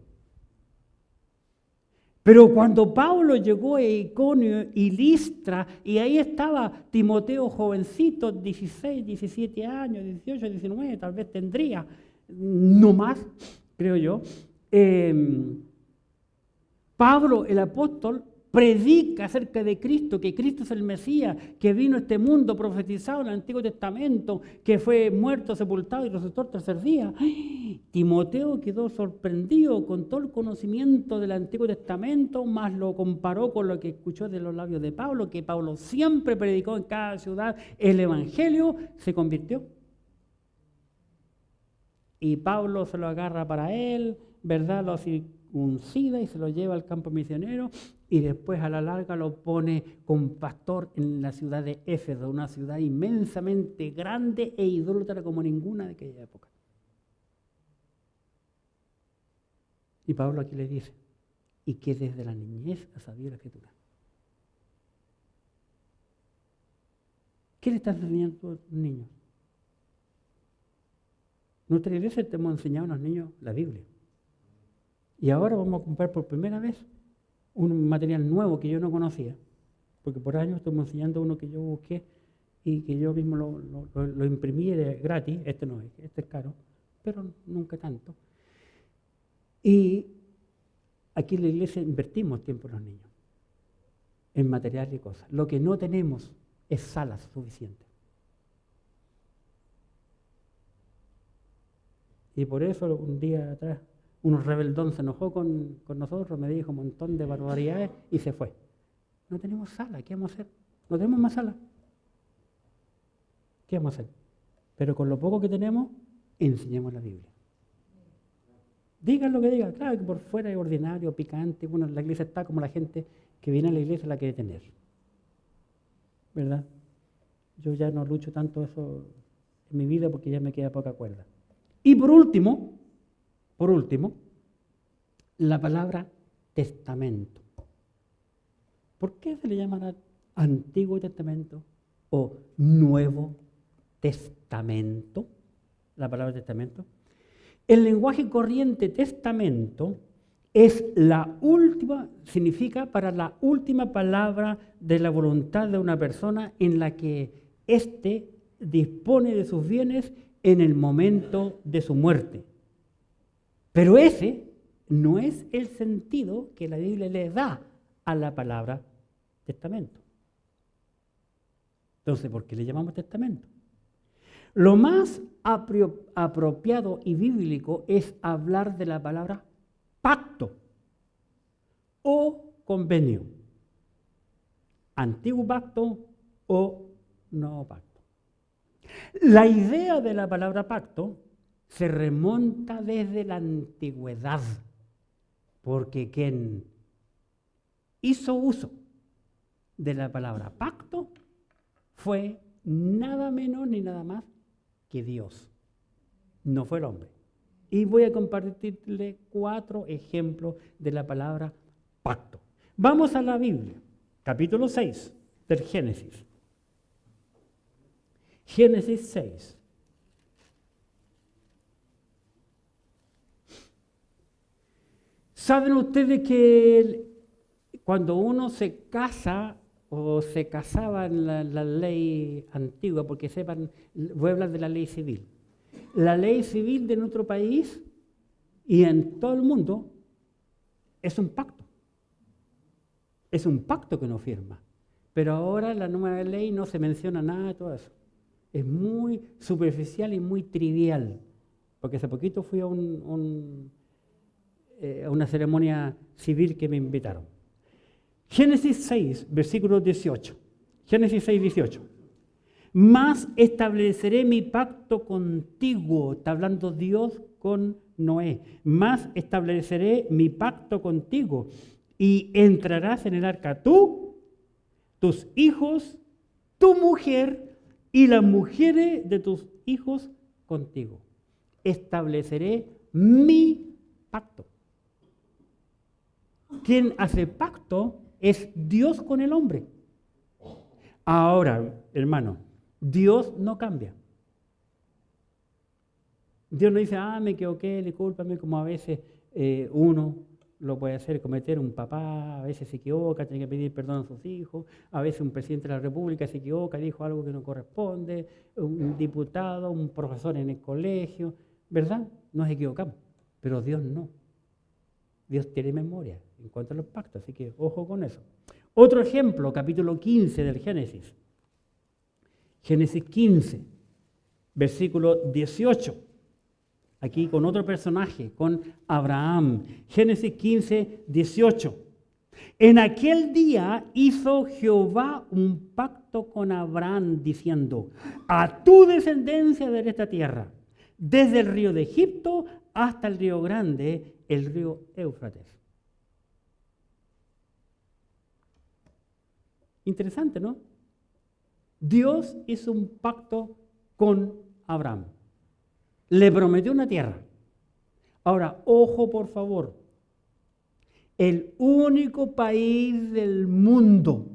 Pero cuando Pablo llegó a Iconio y Listra, y ahí estaba Timoteo jovencito, 16, 17 años, 18, 19, tal vez tendría, no más, creo yo. Pablo, el apóstol, predica acerca de Cristo, que Cristo es el Mesías, que vino a este mundo profetizado en el Antiguo Testamento, que fue muerto, sepultado y resucitó al tercer día. ¡Ay! Timoteo quedó sorprendido con todo el conocimiento del Antiguo Testamento, más lo comparó con lo que escuchó de los labios de Pablo, que Pablo siempre predicó en cada ciudad el Evangelio, se convirtió. Y Pablo se lo agarra para él, ¿verdad? Lo circuncida y se lo lleva al campo misionero y después a la larga lo pone como pastor en la ciudad de Éfeso, una ciudad inmensamente grande e idólatra como ninguna de aquella época. Y Pablo aquí le dice, y que desde la niñez ha sabido la Escritura. ¿Qué le estás enseñando a tus niños? Nuestra iglesia te hemos enseñado a los niños la Biblia. Y ahora vamos a comprar por primera vez un material nuevo que yo no conocía, porque por años estamos enseñando uno que yo busqué y que yo mismo lo imprimí gratis. Este no es, este es caro, pero nunca tanto. Y aquí en la iglesia invertimos tiempo en los niños, en material y cosas. Lo que no tenemos es salas suficientes. Y por eso un día atrás un rebeldón se enojó con nosotros, me dijo un montón de barbaridades y se fue. No tenemos sala, ¿qué vamos a hacer? No tenemos más sala. ¿Qué vamos a hacer? Pero con lo poco que tenemos, enseñemos la Biblia. Digan lo que digan, claro que por fuera es ordinario, picante, bueno, la iglesia está como la gente que viene a la iglesia la quiere tener. ¿Verdad? Yo ya no lucho tanto eso en mi vida porque ya me queda poca cuerda. Y por último, la palabra testamento. ¿Por qué se le llamará Antiguo Testamento o Nuevo Testamento? La palabra testamento. El lenguaje corriente testamento es la última, significa para la última palabra de la voluntad de una persona en la que éste dispone de sus bienes en el momento de su muerte. Pero ese no es el sentido que la Biblia le da a la palabra testamento. Entonces, ¿por qué le llamamos testamento? Lo más apropiado y bíblico es hablar de la palabra pacto o convenio. Antiguo pacto o nuevo pacto. La idea de la palabra pacto se remonta desde la antigüedad, porque quien hizo uso de la palabra pacto fue nada menos ni nada más que Dios, no fue el hombre. Y voy a compartirle 4 ejemplos de la palabra pacto. Vamos a la Biblia, capítulo 6 del Génesis. Génesis 6. ¿Saben ustedes que cuando uno se casa o se casaba en la ley antigua, porque sepan, voy a hablar de la ley civil. La ley civil de nuestro país y en todo el mundo es un pacto. Es un pacto que uno firma. Pero ahora en la nueva ley no se menciona nada de todo eso. Es muy superficial y muy trivial. Porque hace poquito fui a una ceremonia civil que me invitaron. Génesis 6, versículo 18. Génesis 6, 18. Mas estableceré mi pacto contigo, está hablando Dios con Noé. Mas estableceré mi pacto contigo y entrarás en el arca tú, tus hijos, tu mujer y las mujeres de tus hijos contigo. Estableceré mi pacto. Quien hace pacto es Dios con el hombre. Ahora, hermano, Dios no cambia. Dios no dice, me equivoqué, discúlpame, como a veces uno lo puede hacer, cometer un papá, a veces se equivoca, tiene que pedir perdón a sus hijos, a veces un presidente de la República se equivoca, dijo algo que no corresponde, un diputado, un profesor en el colegio, ¿verdad? Nos equivocamos, pero Dios no. Dios tiene memoria en cuanto a los pactos, así que ojo con eso. Otro ejemplo, capítulo 15 del Génesis. Génesis 15, versículo 18. Aquí con otro personaje, con Abraham. Génesis 15, 18. En aquel día hizo Jehová un pacto con Abraham diciendo, a tu descendencia de esta tierra, desde el río de Egipto hasta el río grande, el río Éufrates. Interesante, ¿no? Dios hizo un pacto con Abraham. Le prometió una tierra. Ahora, ojo por favor. El único país del mundo,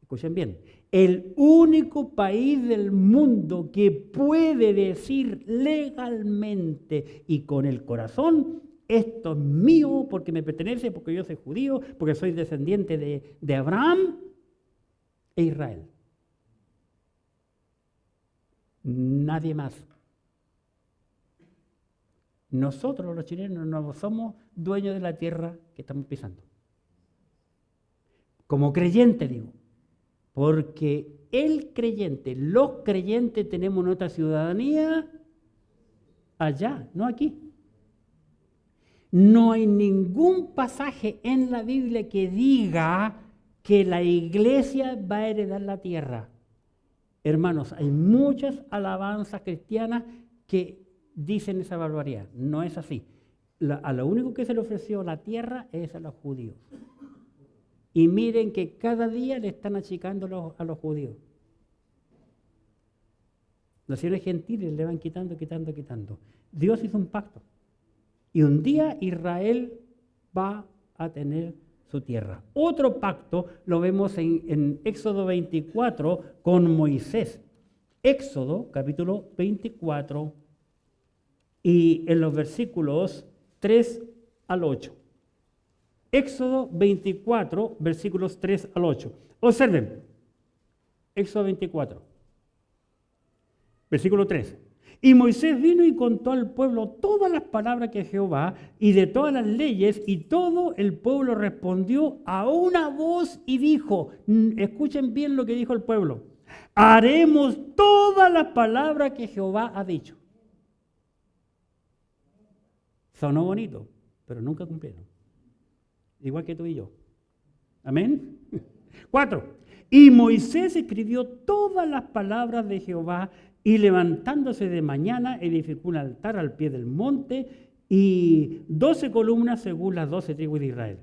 escuchen bien, el único país del mundo que puede decir legalmente y con el corazón, esto es mío porque me pertenece, porque yo soy judío, porque soy descendiente de Abraham e Israel. Nadie más. Nosotros los chilenos no somos dueños de la tierra que estamos pisando. Como creyente digo, porque el creyente, los creyentes tenemos nuestra ciudadanía allá, no aquí. No hay ningún pasaje en la Biblia que diga que la iglesia va a heredar la tierra. Hermanos, hay muchas alabanzas cristianas que dicen esa barbaridad. No es así. A lo único que se le ofreció la tierra es a los judíos. Y miren que cada día le están achicando a los judíos. Naciones gentiles le van quitando. Dios hizo un pacto. Y un día Israel va a tener su tierra. Otro pacto lo vemos en Éxodo 24 con Moisés. Éxodo capítulo 24 y en los versículos 3 al 8. Éxodo 24, versículos 3 al 8. Observen, Éxodo 24, versículo 3. Y Moisés vino y contó al pueblo todas las palabras que Jehová y de todas las leyes, y todo el pueblo respondió a una voz y dijo, escuchen bien lo que dijo el pueblo, haremos todas las palabras que Jehová ha dicho. Sonó bonito, pero nunca cumplieron. Igual que tú y yo. Amén. 4. Y Moisés escribió todas las palabras de Jehová y levantándose de mañana edificó un altar al pie del monte y 12 columnas según las 12 tribus de Israel.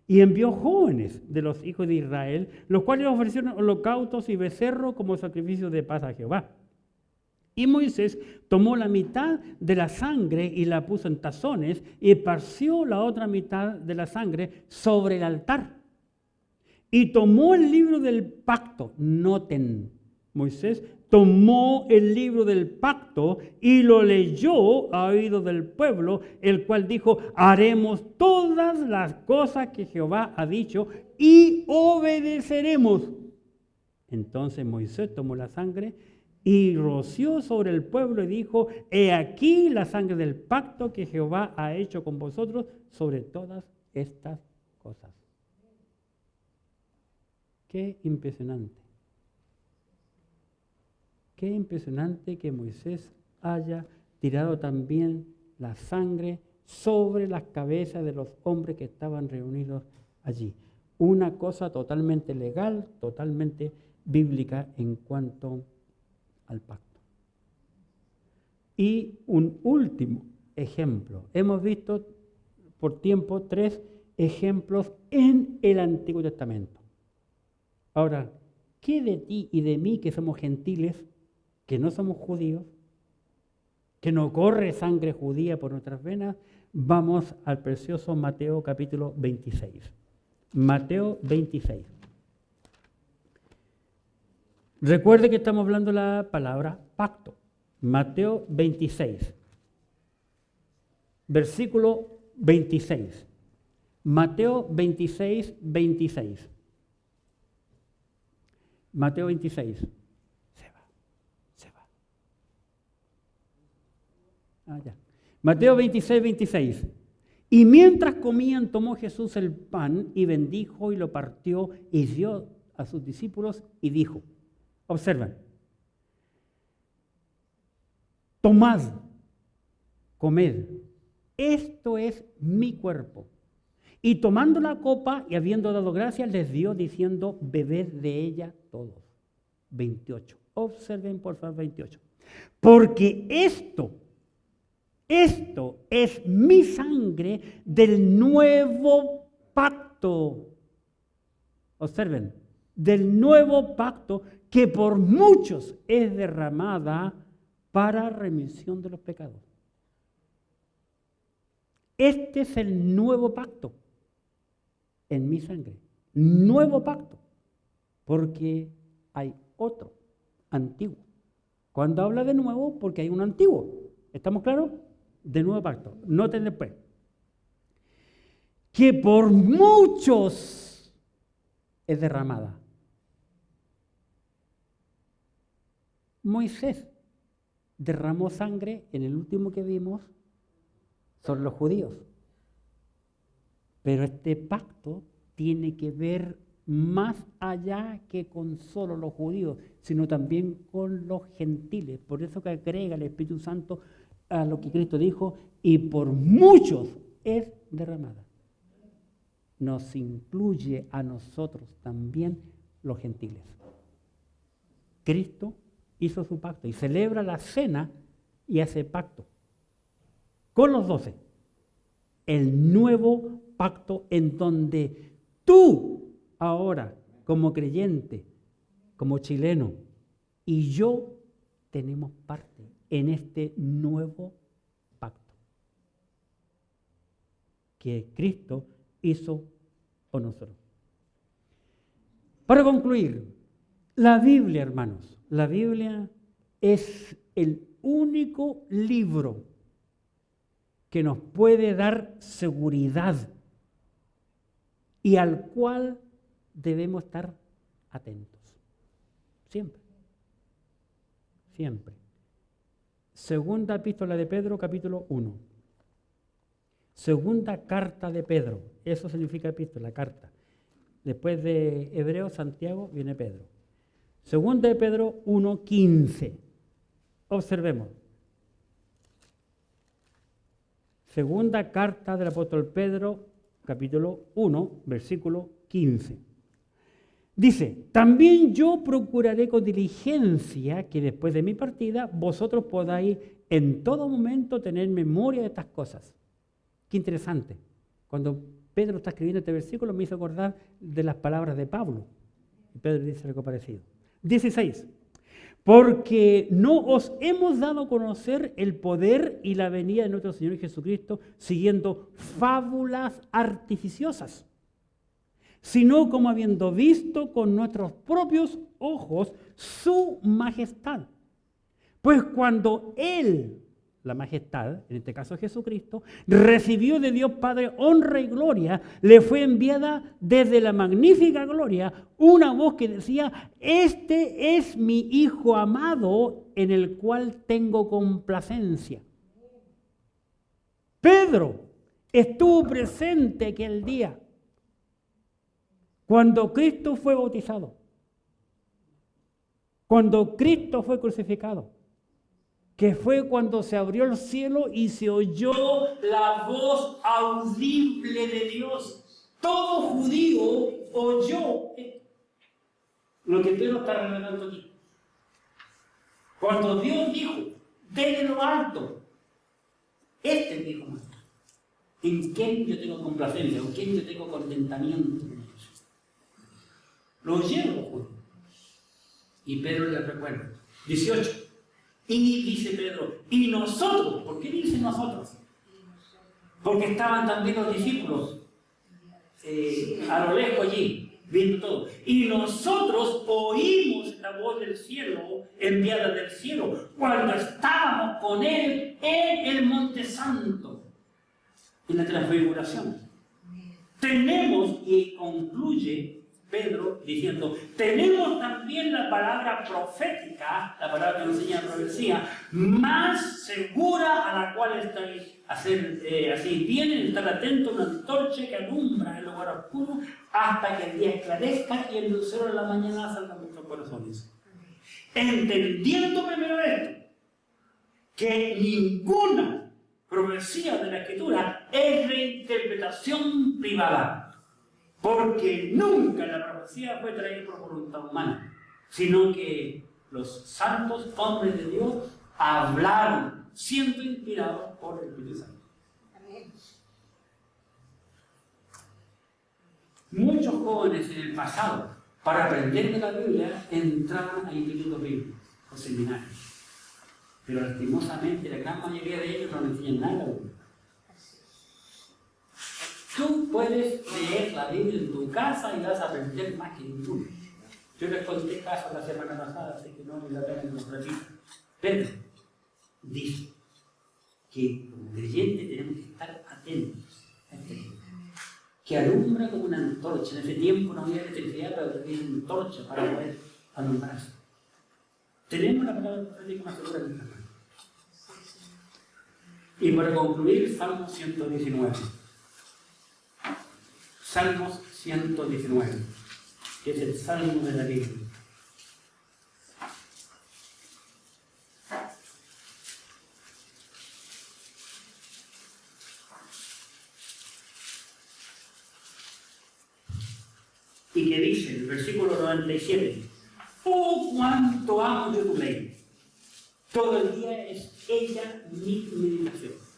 Y envió jóvenes de los hijos de Israel, los cuales ofrecieron holocaustos y becerros como sacrificio de paz a Jehová. Y Moisés tomó la mitad de la sangre y la puso en tazones y esparció la otra mitad de la sangre sobre el altar. Y tomó el libro del pacto. Noten, Moisés tomó el libro del pacto y lo leyó a oídos del pueblo, el cual dijo, haremos todas las cosas que Jehová ha dicho y obedeceremos. Entonces Moisés tomó la sangre y roció sobre el pueblo y dijo, he aquí la sangre del pacto que Jehová ha hecho con vosotros sobre todas estas cosas. Qué impresionante. Qué impresionante que Moisés haya tirado también la sangre sobre las cabezas de los hombres que estaban reunidos allí. Una cosa totalmente legal, totalmente bíblica en cuanto al pacto. Y un último ejemplo. Hemos visto por tiempo 3 ejemplos en el Antiguo Testamento. Ahora, ¿qué de ti y de mí que somos gentiles, que no somos judíos? que no corre sangre judía por nuestras venas, vamos al precioso Mateo capítulo 26. Mateo 26. Recuerde que estamos hablando de la palabra pacto. Mateo 26, versículo 26. Mateo 26, 26. Mateo 26. Se va. Ya. Mateo 26, 26. Y mientras comían, tomó Jesús el pan y bendijo y lo partió y dio a sus discípulos y dijo, observen, tomad, comed, esto es mi cuerpo. Y tomando la copa y habiendo dado gracias, les dio diciendo, bebed de ella todos. 28. Observen por favor 28. Porque esto es mi sangre del nuevo pacto. Observen, del nuevo pacto que por muchos es derramada para remisión de los pecados. Este es el nuevo pacto en mi sangre. Nuevo pacto. Porque hay otro antiguo. Cuando habla de nuevo, porque hay un antiguo. ¿Estamos claros? De nuevo pacto. Noten después. Que por muchos es derramada. Moisés derramó sangre en el último que vimos, son los judíos. Pero este pacto tiene que ver más allá que con solo los judíos, sino también con los gentiles. Por eso que agrega el Espíritu Santo a lo que Cristo dijo, y por muchos es derramada. Nos incluye a nosotros también los gentiles. Cristo hizo su pacto y celebra la cena y hace pacto con los 12. El nuevo pacto en donde tú ahora, como creyente, como chileno, y yo tenemos parte en este nuevo pacto que Cristo hizo con nosotros. Para concluir, la Biblia, hermanos, la Biblia es el único libro que nos puede dar seguridad y al cual debemos estar atentos. Siempre. Siempre. Segunda epístola de Pedro, capítulo 1. Segunda carta de Pedro. Eso significa epístola, carta. Después de Hebreo, Santiago, viene Pedro. Segunda de Pedro 1:15. Observemos. Segunda carta del apóstol Pedro, capítulo 1, versículo 15. Dice, también yo procuraré con diligencia que después de mi partida vosotros podáis en todo momento tener memoria de estas cosas. Qué interesante. Cuando Pedro está escribiendo este versículo me hizo acordar de las palabras de Pablo. Y Pedro dice algo parecido. 16. Porque no os hemos dado a conocer el poder y la venida de nuestro Señor Jesucristo siguiendo fábulas artificiosas, sino como habiendo visto con nuestros propios ojos su majestad. Pues cuando Él, la majestad, en este caso Jesucristo, recibió de Dios Padre honra y gloria, le fue enviada desde la magnífica gloria una voz que decía, este es mi Hijo amado en el cual tengo complacencia. Pedro estuvo presente aquel día cuando Cristo fue bautizado, cuando Cristo fue crucificado, que fue cuando se abrió el cielo y se oyó la voz audible de Dios. Todo judío oyó lo que Pedro está relatando aquí. Cuando Dios dijo, desde lo alto, este es mi Hijo amado, en quien yo tengo complacencia, en quien yo tengo contentamiento. Lo oyeron los judíos. Y Pedro les recuerda. 18. Y dice Pedro, y nosotros, ¿por qué dice nosotros? Porque estaban también los discípulos a lo lejos allí, viendo todo. Y nosotros oímos la voz del cielo, enviada del cielo, cuando estábamos con él en el Monte Santo, en la transfiguración. Tenemos, y concluye Pedro diciendo, tenemos también la palabra profética, la palabra que nos enseña la profecía, más segura a la cual estáis así vienen, estar atentos, una antorcha que alumbra el lugar oscuro hasta que el día esclarezca y el lucero de la mañana salga de nuestros corazones. Entendiendo primero esto, que ninguna profecía de la Escritura es reinterpretación privada. Porque nunca la profecía fue traída por voluntad humana, sino que los santos hombres de Dios hablaron, siendo inspirados por el Espíritu Santo. Amén. Muchos jóvenes en el pasado, para aprender de la Biblia, entraban a institutos bíblicos o seminarios. Pero lastimosamente la gran mayoría de ellos no enseñan nada de la Biblia. Tú puedes leer la Biblia en tu casa y vas a aprender más que ninguno. Yo les conté casos la semana pasada, así que no me la pena que los repita. Pedro dice que como creyentes tenemos que estar atentos a este libro, que alumbra como una antorcha. En ese tiempo no había electricidad, pero tenía una antorcha para poder alumbrarse. Tenemos la palabra profética más segura en nuestra mano. Y para concluir, Salmo 119. Salmos 119, que es el Salmo de la Biblia. Y que dice, el versículo 97, oh, cuánto amo yo tu ley. Todo el día es ella mi meditación.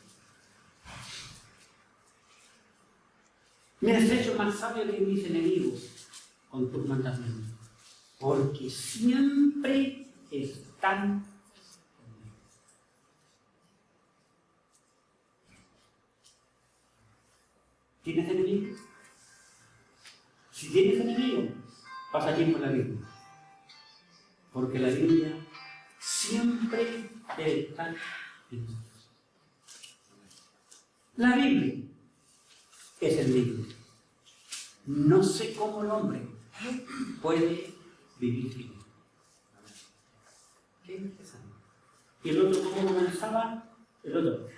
Me has hecho más sabio que mis enemigos con tus mandamientos, porque siempre están conmigo. ¿Tienes enemigos? Si tienes enemigos, pasa tiempo en la Biblia, porque la Biblia siempre está en nosotros. La Biblia es el libro. No sé cómo el hombre puede vivir sin él. Qué interesante. ¿Y el otro cómo comenzaba? El otro.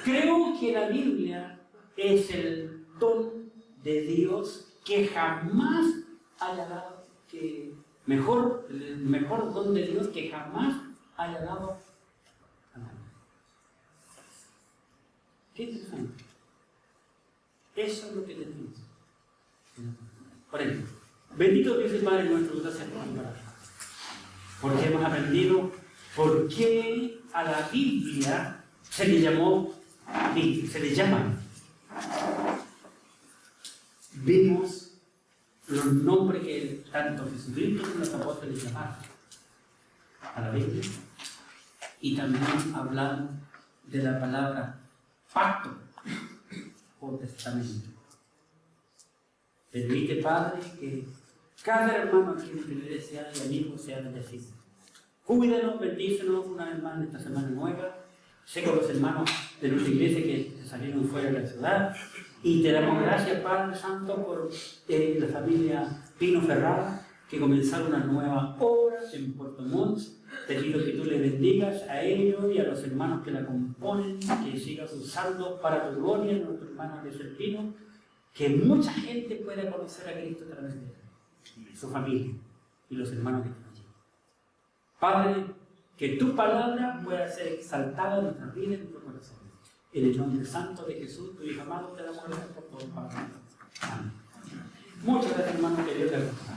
Creo que la Biblia es el don de Dios que jamás haya dado, el mejor don de Dios que jamás haya dado a nadie. Qué interesante. Eso es lo que tenemos. Por ejemplo, bendito Dios y Padre nuestro, gracias por tu palabra. Porque hemos aprendido por qué a la Biblia se le llama. Vimos los nombres que tanto Jesucristo como los apóstoles llamaron a la Biblia. Y también hablamos de la palabra pacto o testamento. Permite, Padre, que cada hermano aquí en la iglesia y amigo sea bendecido. Cuídanos, bendícenos una vez más en esta semana nueva. Sé con los hermanos de nuestra iglesia que salieron fuera de la ciudad. Y te damos gracias, Padre Santo, por la familia Pino Ferrada, que comenzaron una nueva obra en Puerto Montt. Te pido que tú le bendigas a ellos y a los hermanos que la componen, que sigas usando para tu gloria, nuestro hermano de Pino, que mucha gente pueda conocer a Cristo a través de él, su familia y los hermanos que están allí. Padre, que tu palabra pueda ser exaltada en nuestra vida y en nuestro corazón. En el nombre santo de Jesús, tu Hijo amado, te damos gracias por todo, Padre. Amén. Muchas gracias, hermanos, que Dios te bendiga.